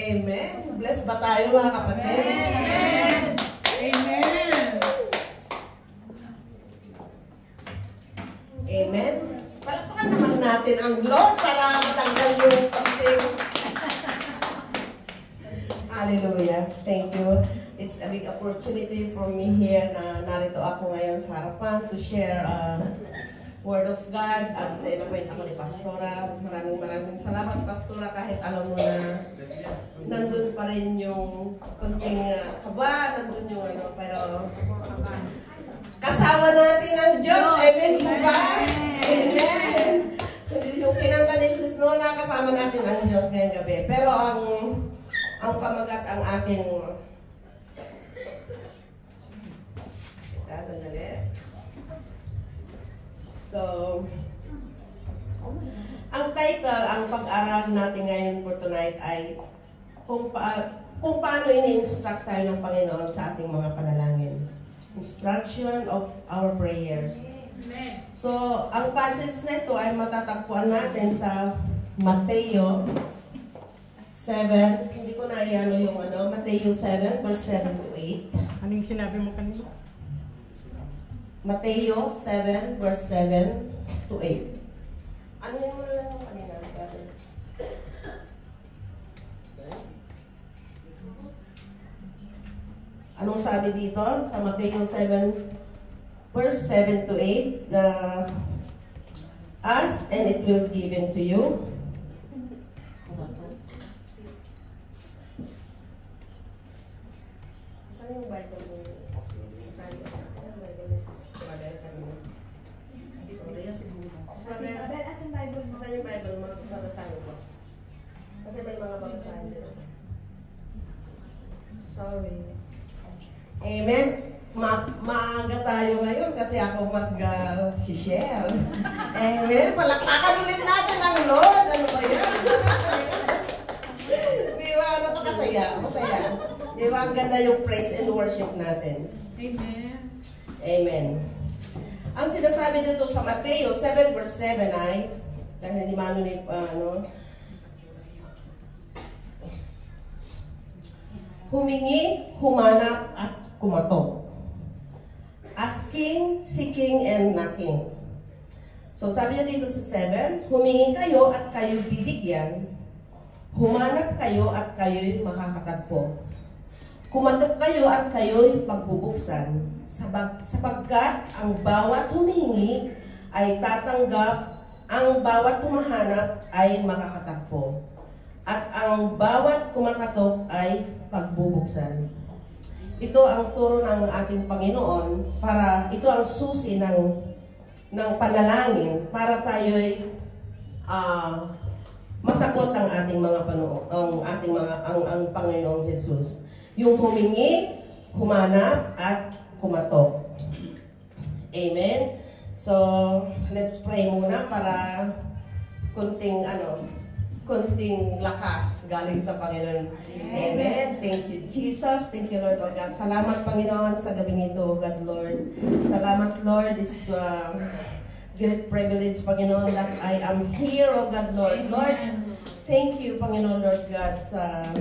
Amen. Bless ba tayo mga kapatid? Amen. Amen. Amen. Palakpakan naman natin ang Lord para matanggal yung konting. Hallelujah. Thank you. It's a big opportunity for me here na narito ako ngayon sa harapan to share Word of God at inakwent ako ni Pastora. Maraming salamat, Pastora, kahit alam mo na nandun pa rin yung konting kaba, nandun yung ano, pero kasama natin ang Diyos. Amen po ba? Amen. Yung kinanta ni Jesus no, nakasama natin ang Diyos ngayong gabi. Pero ang pamagat ang aking So, ang title, ang pag-aral natin ngayon for tonight ay kung paano ini-instruct tayo ng Panginoon sa ating mga panalangin. Instruction of our prayers. So, ang passage na ito ay matatagpuan natin sa Mateo 7. Hindi ko na iano yung Mateo 7 verse 7 to 8. Ano yung sinabi mo kanina? Mateo 7 verse 7 to 8. Ano yun mo na lang yung kanina? Anong sabi dito sa Mateo 7 verse 7 to 8? Ask and it will be given to you. Saan yung Bible mo? Saan yung Bible mo? Babasahin ko. Kasi may mga babasahin dito. Sorry. Amen. Maaga tayo ngayon kasi ako mag-share. Amen. Palakpakan ulit natin ang Lord. Ano ba yan? Di ba? Napakasaya. Masaya. Di ba? Ang ganda yung praise and worship natin. Amen. Amen. Ang sinasabi dito sa Mateo 7 verse 7 ay, dahil hindi mano ni, humingi, humanap, at kumatok. Asking, seeking, and knocking. So sabi niya dito sa 7, humingi kayo at kayo bibigyan, humanap kayo at kayo'y makakatagpo. Kumatok kayo at kayo'y pagbubuksan, sapagkat ang bawat humihingi ay tatanggap, ang bawat humahanap ay makakatagpo, at ang bawat kumakatok ay pagbubuksan. Ito ang turo ng ating Panginoon para ito ang susi ng panalangin para tayo'y masagot ang ating mga ang Panginoong Jesus. Yung humingi, humanap, at kumatok. Amen? So, let's pray muna para kunting lakas galing sa Panginoon. Amen. Thank you, Jesus. Thank you, Lord, O God. Salamat, Panginoon, sa gabing ito, O God, Lord. Salamat, Lord. This great privilege, Panginoon, that I am here, O God, Lord. Lord, thank you, Panginoon, Lord God, sa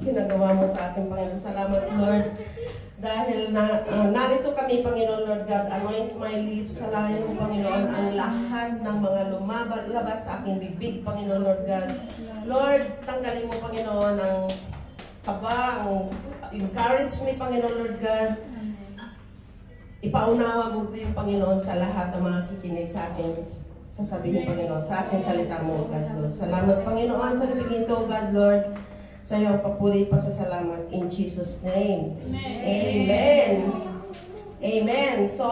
ginagawa mo sa akin, Panginoon. Salamat, Lord. Dahil narito kami, Panginoon, Lord God, anoint my lips, salahin mo, Panginoon, ang lahat ng mga lumabas sa aking bibig, Panginoon, Lord God. Lord, tanggalin mo, Panginoon, ang kaba, encourage me, Panginoon, Lord God. Ipaunawa mo din, Panginoon, sa lahat ng mga kikinig sa akin. Sasabihin, Panginoon, sa aking salita mo, God, Lord. Salamat, Panginoon, sa gabing ito, God, Lord. Sa iyo, papuri, pasasalamat in Jesus' name. Amen. Amen. So,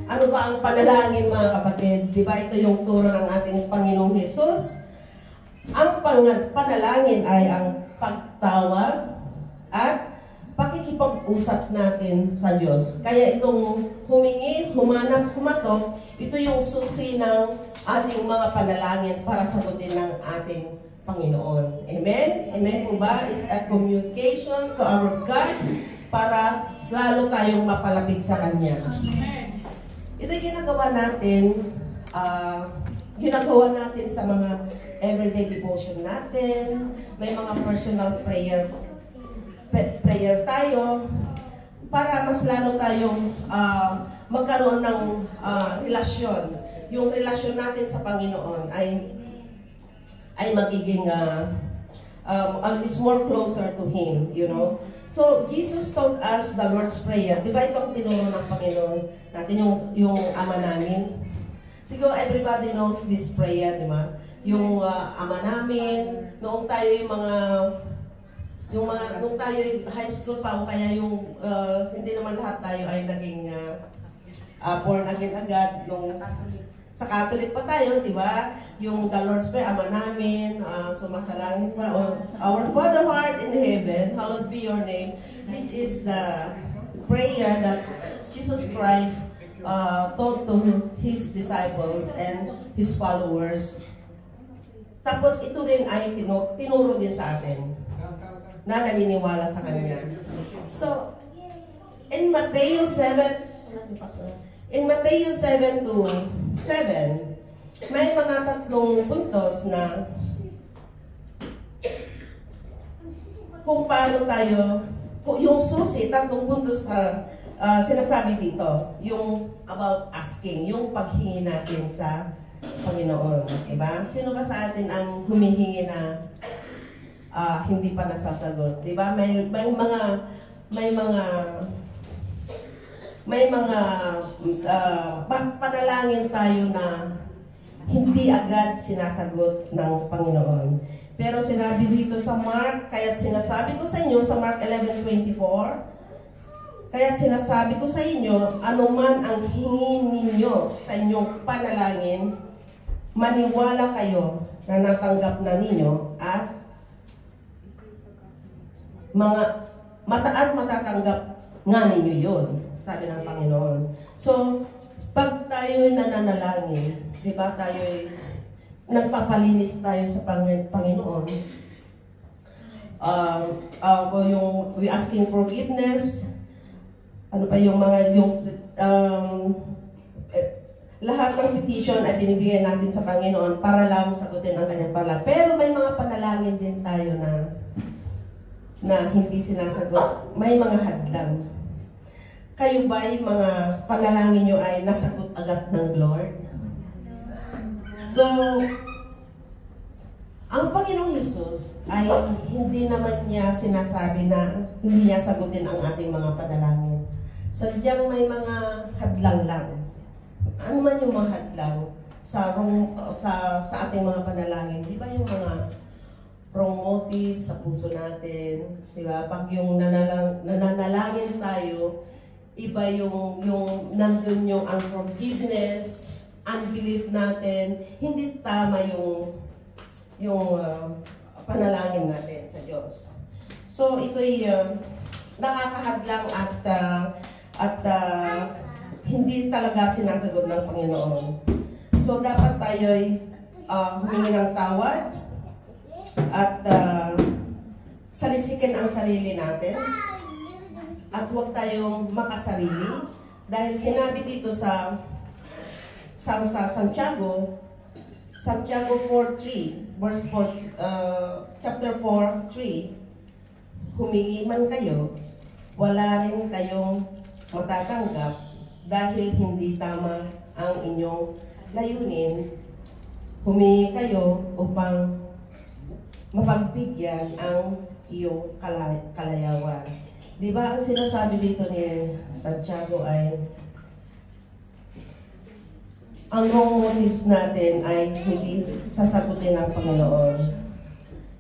ano ba ang panalangin, mga kapatid? Di ba ito yung turo ng ating Panginoong Jesus? Ang panalangin ay ang pagtawag at pakikipag-usap natin sa Diyos. Kaya itong humingi, humanap, kumatok, ito yung susi ng ating mga panalangin para sagutin ng ating Panginoon. Amen? Amen po ba? It's a communication to our God para lalo tayong mapalapit sa Kanya. Ito yung ginagawa natin sa mga everyday devotion natin, may mga personal prayer tayo, para mas lalo tayong magkaroon ng relasyon. Yung relasyon natin sa Panginoon ay magiging is more closer to Him, you know. So, Jesus taught us the Lord's Prayer. Di ba itong tinuro ng Panginoon natin, yung Ama namin? Siguro everybody knows this prayer, di ba? Yung Ama namin, noong tayo nung tayo high school pa, o kaya yung hindi naman lahat tayo ay naging born again agad nung sa Catholic pa tayo, di ba? Yung the Lord's Prayer, Ama namin, sumasalangit pa, or Our Father who art in heaven, hallowed be your name. This is the prayer that Jesus Christ taught to His disciples and His followers. Tapos ito rin ay tinuro din sa atin na naniniwala sa Kanya. So, in Matthew 7 to 7, may mga tatlong puntos na kung paano tayo, yung susi, tatlong puntos na sinasabi dito, yung about asking, yung paghingi natin sa Panginoon. Diba? Sino ba sa atin ang humihingi na hindi pa nasasagot? Diba? May mga panalangin tayo na hindi agad sinasagot ng Panginoon. Pero sinabi dito sa Mark, kaya't sinasabi ko sa inyo sa Mark 11:24, kaya't sinasabi ko sa inyo, anuman ang hingin ninyo sa inyong panalangin, maniwala kayo na natanggap na ninyo at matatanggap nga ninyo yun, sabi ng Panginoon. So, pag tayo nananalangin, di ba tayo nagpapalinis tayo sa Panginoon, yung we asking forgiveness, ano pa yung mga, lahat ng petition ay binibigay natin sa Panginoon para lang sagutin ang kanyang panalangin. Pero may mga panalangin din tayo na hindi sinasagot. May mga hadlang. Kayo ba yung mga panalangin nyo ay nasagot agad ng Lord? So, ang Panginoong Jesus ay hindi naman niya sinasabi na hindi niya sagutin ang ating mga panalangin. Sadyang may mga hadlang lang. Ano man yung mga hadlang sa ating mga panalangin? Di ba yung mga wrong motive sa puso natin? Di ba? Pag yung nananalangin tayo, iba yung nandun yung unforgiveness, unbelief natin, hindi tama yung panalangin natin sa Diyos. So ito'y nakakahadlang at hindi talaga sinasagot ng Panginoon. So dapat tayo'y humingi ng tawad at saliksikin ang sarili natin at huwag tayong makasarili dahil sinabi dito sa Santiago 4:3, verse 4, chapter 4:3, humingi man kayo, wala rin kayong matatanggap dahil hindi tama ang inyong layunin. Humingi kayo upang mapagbigyan ang iyong kalayawan. Di ba ang sinasabi dito ni Santiago ay ang wrong motives natin ay hindi sasagutin ng Panginoon.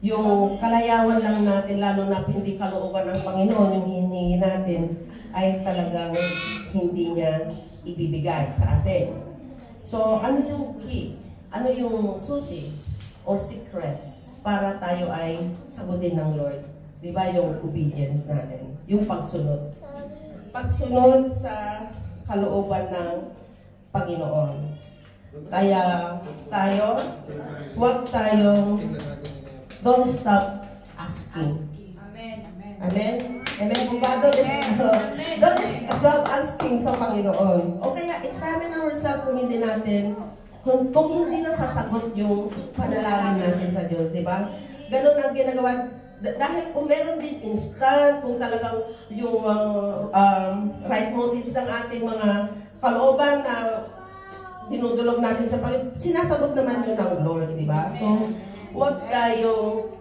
Yung kalayawan lang natin, lalo na hindi kalooban ng Panginoon, yung hinihingi natin, ay talagang hindi niya ibibigay sa atin. So, ano yung key? Ano yung susi or secret para tayo ay sagutin ng Lord? Di ba yung obedience natin? Yung pagsunod. Pagsunod sa kalooban ng Panginoon. Kaya tayo, huwag tayong don't stop asking. Amen. Amen? Amen po ba? Don't stop asking sa Panginoon. O kaya examine ourselves kung hindi natin kung hindi nasasagot yung panalangin natin sa Diyos, di ba? Ganun ang ginagawa. Dahil kung meron din instant, kung talagang yung right motives ng ating mga kalooban na dinudulog natin sa Panginoon, sinasagot naman yun ng Lord, di ba? So, huwag tayong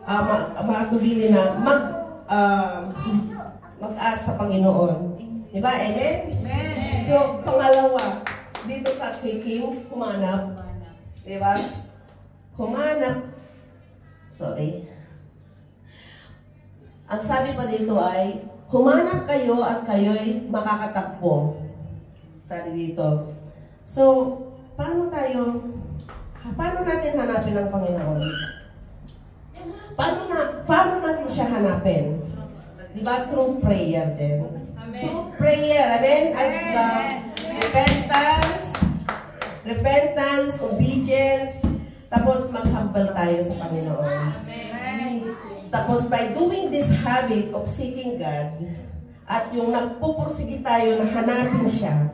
matubili na mag-ask sa Panginoon. Di ba? Amen? So, pangalawa, dito sa seeking, humanap. Di ba? Humanap. Sorry. Ang sabi pa dito ay, humanap kayo at kayo'y makakatakbo. Sabi dito. So, paano natin hanapin ang Panginoon? Paano natin siya hanapin? Diba? Through prayer din. Amen. Through prayer. Amen? At repentance, obedience, tapos mag-humble tayo sa Panginoon. Tapos by doing this habit of seeking God, at yung nagpupursige tayo na hanapin siya,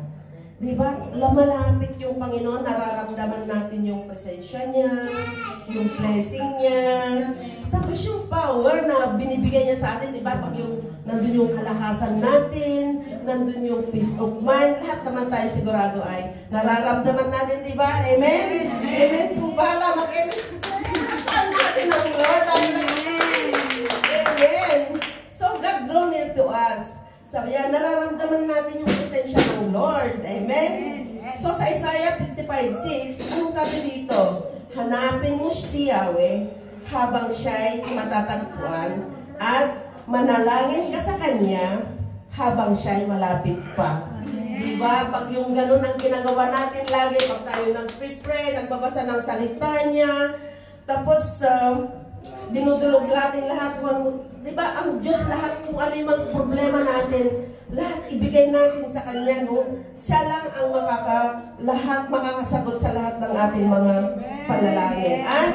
di ba, lumalapit yung Panginoon, nararamdaman natin yung presensya niya, yung blessing niya, tapos yung power na binibigay niya sa atin, di ba, pag yung nandun yung kalakasan natin, nandun yung peace of mind, lahat naman tayo sigurado ay nararamdaman natin, di ba? Amen? Amen po ba? Mag-amen. Ang natin ang Lord. Amen. So God draw near to us. Sabi niya, nararamdaman natin yung presensya ng Lord. Amen? So sa Isaiah 55:6, anong sabi dito? Hanapin mo si Yahweh habang siya'y matatagpuan at manalangin ka sa Kanya habang siya'y malapit pa. Diba? Pag yung ganun ang ginagawa natin lagi, pag tayo nag-pray, nagbabasa ng salita niya, tapos dinudulog natin lahat. Diba? Ang Diyos lahat kung ano yung mga problema natin, lahat ibigay natin sa Kanya, no? Siya lang ang makakasagot sa lahat ng ating mga panalangin. At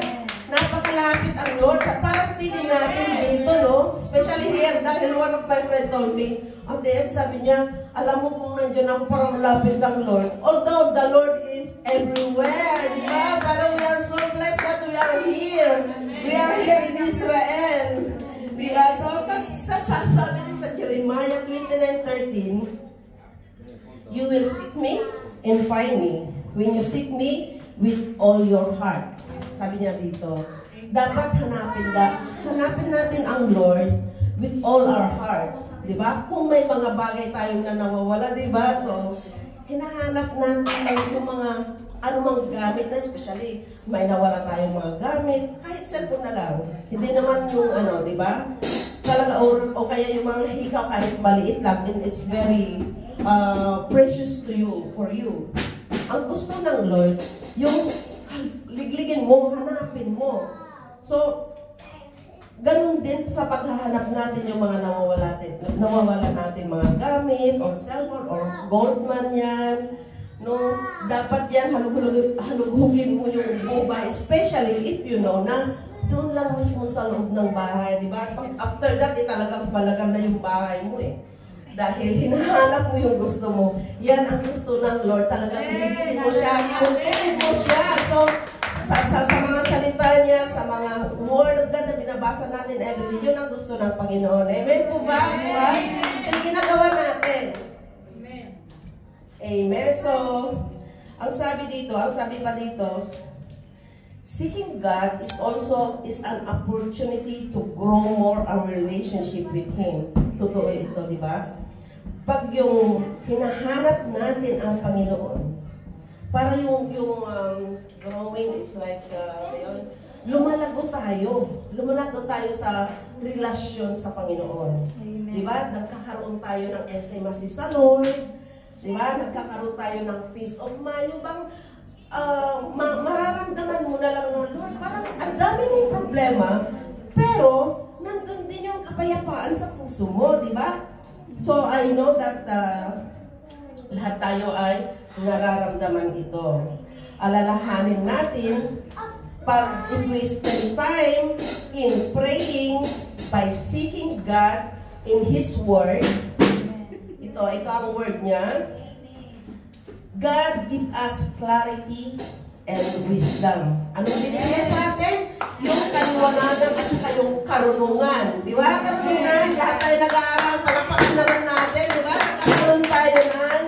napakalapit ang Lord. Parang piling natin dito, no? Especially here, dahil one of my friend told me, ang DM sabi niya, alam mo kung nandiyan ako parang malapit ang Lord. Although the Lord is everywhere, di ba? Parang we are so blessed that we are here. We are here in Israel. Di ba? So, sabi rin sa Jeremiah 29:13, you will seek me and find me when you seek me with all your heart. Sabi niya dito, dapat hanapin natin ang Lord with all our heart. Diba? Kung may mga bagay tayong na nawawala, diba? So, hinahanap natin yung mga anumang gamit na, especially may nawala tayong mga gamit, kahit cellphone na lang. Hindi naman yung diba? Talaga, o kaya yung mga hikaw kahit maliit lang, and it's very precious to you, for you. Ang gusto ng Lord, yung ligligin mo, hanapin mo. So, ganun din sa paghahanap natin yung mga nawawala natin mga gamit, or cellphone, or gold man yan. No, dapat yan, halughugin mo yung buhay, especially if you know na doon lang mismo sa loob ng bahay, di ba? After that, talagang balagan na yung bahay mo eh. Dahil hinahanap mo yung gusto mo. Yan ang gusto ng Lord. Talagang pinigilin mo siya, kukunin mo siya. So, sa mga salita niya, sa mga word of God na binabasa natin everyday, yun ang gusto ng Panginoon. Amen po ba? Di ba? Yung ginagawa natin. Amen. Amen. So, ang sabi pa dito, seeking God is an opportunity to grow more our relationship with Him. Totoo ito, di ba? Pag yung hinahanap natin ang Panginoon, para yung growing is like, lumalago tayo sa relasyon sa Panginoon. Di ba? Nagkakaroon tayo ng intimacy sa Lord. Di ba? Nagkakaroon tayo ng peace of mind. Yung bang, mararamdaman mo na lang na, Lord, parang ang dami mong problema, pero nandun din yung kapayapaan sa puso mo, di ba? So, I know that lahat tayo ay nararamdaman ito. Alalahanin natin, pag we spend time in praying by seeking God in His Word, ito ang word niya, God give us clarity and wisdom. Anong binibigay sa atin? Yung kaliwanagan at saka yung karunungan. Di ba? Karunungan. Lahat tayo nag-aaral. Palakpakan naman natin. Di ba? Nagkakaroon tayo ng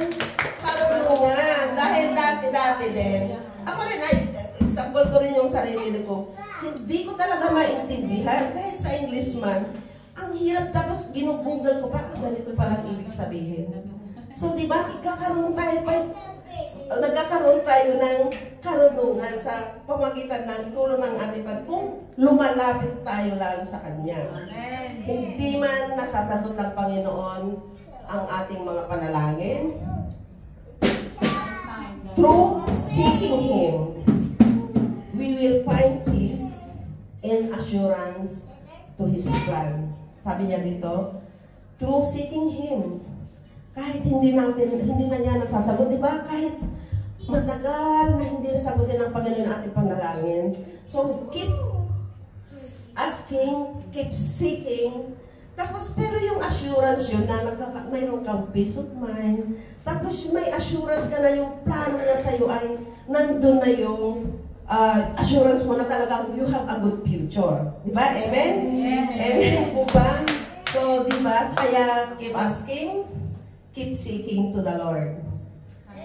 karunungan. Dahil dati din. Ako rin, example ko rin yung sarili ko. Hindi ko talaga maintindihan. Kahit sa English man, ang hirap. Tapos ginugoogle ko pa, ganito palang ibig sabihin. So, di ba? Nagkakaroon tayo ng karunungan sa pamagitan ng tulong ng ating kung lumalapit tayo lalo sa Kanya. Hindi man nasasagot ng Panginoon ang ating mga panalangin. Through seeking Him, we will find peace and assurance to His plan. Sabi niya dito, through seeking Him. Kahit hindi na niya nasasagot, di ba? Kahit matagal na hindi nasagutin ng Panginoon ang ating panalangin. So, keep asking, keep seeking. Tapos, pero yung assurance yun na mayroon kang peace of mind. Tapos, may assurance ka na yung plano niya sa'yo ay nandun na yung assurance mo na talagang you have a good future. Di ba? Amen? Amen po ba? So, di ba? Kaya, keep asking, keep seeking to the Lord.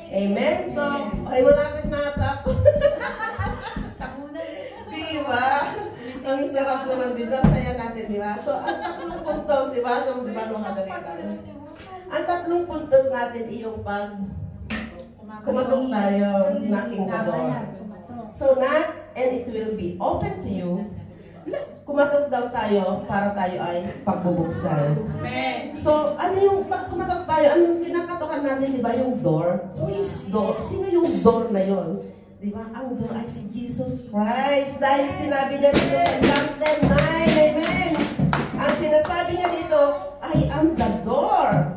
Amen? So, ay malapit na ako. Di ba? Ang sarap naman dito. Ang saya natin, di ba? So, ang tatlong puntos, di ba? So, di ba makadali tayo? Ang tatlong puntos natin yung pag kumatok tayo, knocking the door. So, knock and it will be open to you. Kumatok daw tayo para tayo ay pagbubuksan. So, ano yung pag kumatok tayo, anong kinakatokan natin, di ba, yung door? Who is door? Sino yung door na yon? Di ba? Ang door ay si Jesus Christ. Dahil sinabi niya dito sa John 10:9, amen. Ang sinasabi niya dito, I am the door.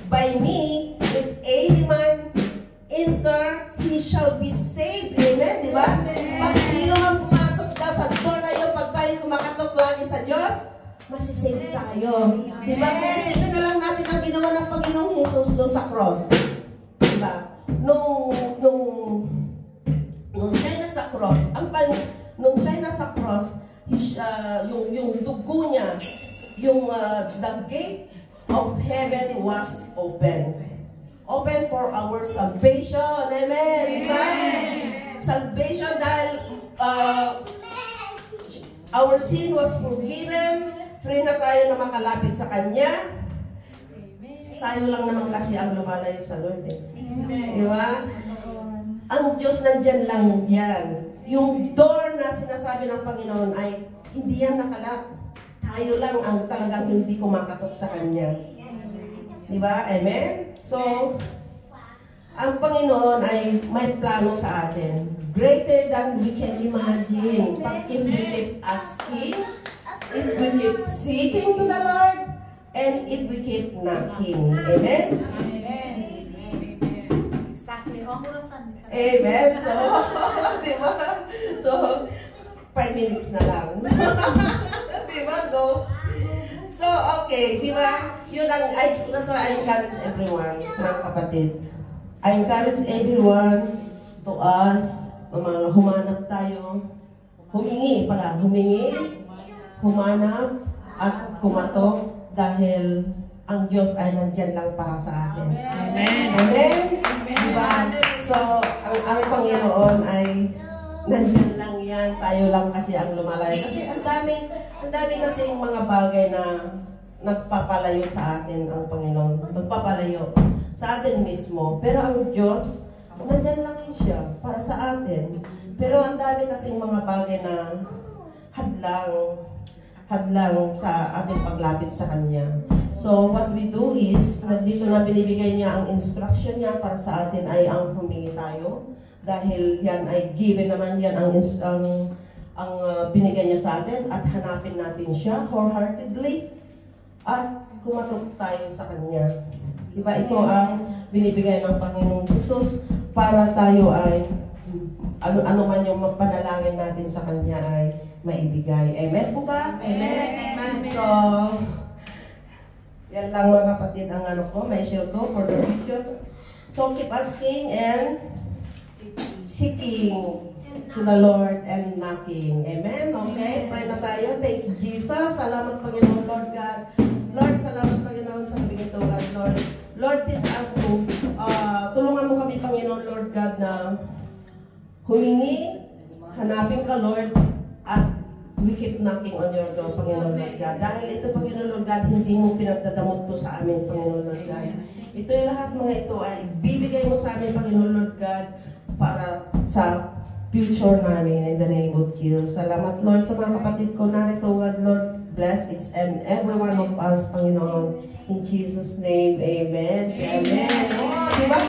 By me, if any man enter, he shall be saved. Amen, di ba? Pag sino ang pumasok ka sa door na yun, pag tayo kumakatok lagi sa Diyos, masisave tayo. Di ba? Kung isipin na lang natin ang ginawa ng Panginoong Jesus doon sa cross. Di ba? Nung siya nasa cross, nung siya nasa cross, yung dugo niya, yung the gate of heaven was open. Open for our salvation. Amen. Diba? Salvation dahil our sin was forgiven. Free na tayo na makalapit sa Kanya. Tayo lang naman kasi ang lumalayo sa Lord. Diba? Ang Diyos nandyan lang yan. Yung door na sinasabi ng Panginoon ay hindi yan nakalak. Tayo lang ang talagang hindi kumakatok sa Kanya. Diba? Amen? So, ang Panginoon ay may plano sa atin. Greater than we can imagine. But if we keep asking, if we keep seeking to the Lord, and if we keep knocking. Amen? Amen. So, diba? So, 5 minutes na lang. Diba? Go. So, okay, di ba? Yun ang, that's why I encourage everyone, mga kapatid. I encourage everyone to us, humanap tayo, humingi, humanap, at kumatok dahil ang Diyos ay nandyan lang para sa atin. Amen. Amen? Diba? So, ang Panginoon ay nandyan lang yan, tayo lang kasi ang lumalayo. Kasi ang dami kasi yung mga bagay na nagpapalayo sa atin ang Panginoon. Nagpapalayo sa atin mismo. Pero ang Diyos, nandyan lang yun siya para sa atin. Pero ang dami kasi yung mga bagay na hadlang sa ating paglapit sa Kanya. So, what we do is, dito na binibigay niya ang instruction niya para sa atin ay ang humingi tayo. Dahil yan ay given naman yan ang binigay niya sa atin at hanapin natin siya wholeheartedly at kumatok tayo sa Kanya. Diba? Ito ang binibigay ng Panginoong Jesus para tayo ay ano man yung panalangin natin sa Kanya ay maibigay. Amen po ba? Amen? So, yan lang mga kapatid ang may share ko for the videos. So, keep asking and seeking. to the Lord and knocking. Amen? Okay? Pray na tayo. Thank you, Jesus. Salamat, Panginoon, Lord God. Lord, salamat, Panginoon, sa gabi ito, God, Lord. Lord, teach us to, tulungan mo kami, Panginoon, Lord God, na humingi, hanapin ka, Lord, at we keep knocking on your door, Panginoon, Lord God. Dahil ito, Panginoon, Lord God, hindi mo pinagdadamot to sa amin, Panginoon, Lord God. Ito yung lahat, mga ito, ay bibigay mo sa amin, Panginoon, Lord God, para sa future namin, in the name of Jesus. Salamat, Lord, sa mga kapatid ko narito, God, Lord, bless each and every one of us, Panginoon. In Jesus' name, amen. Amen. Oh, diba?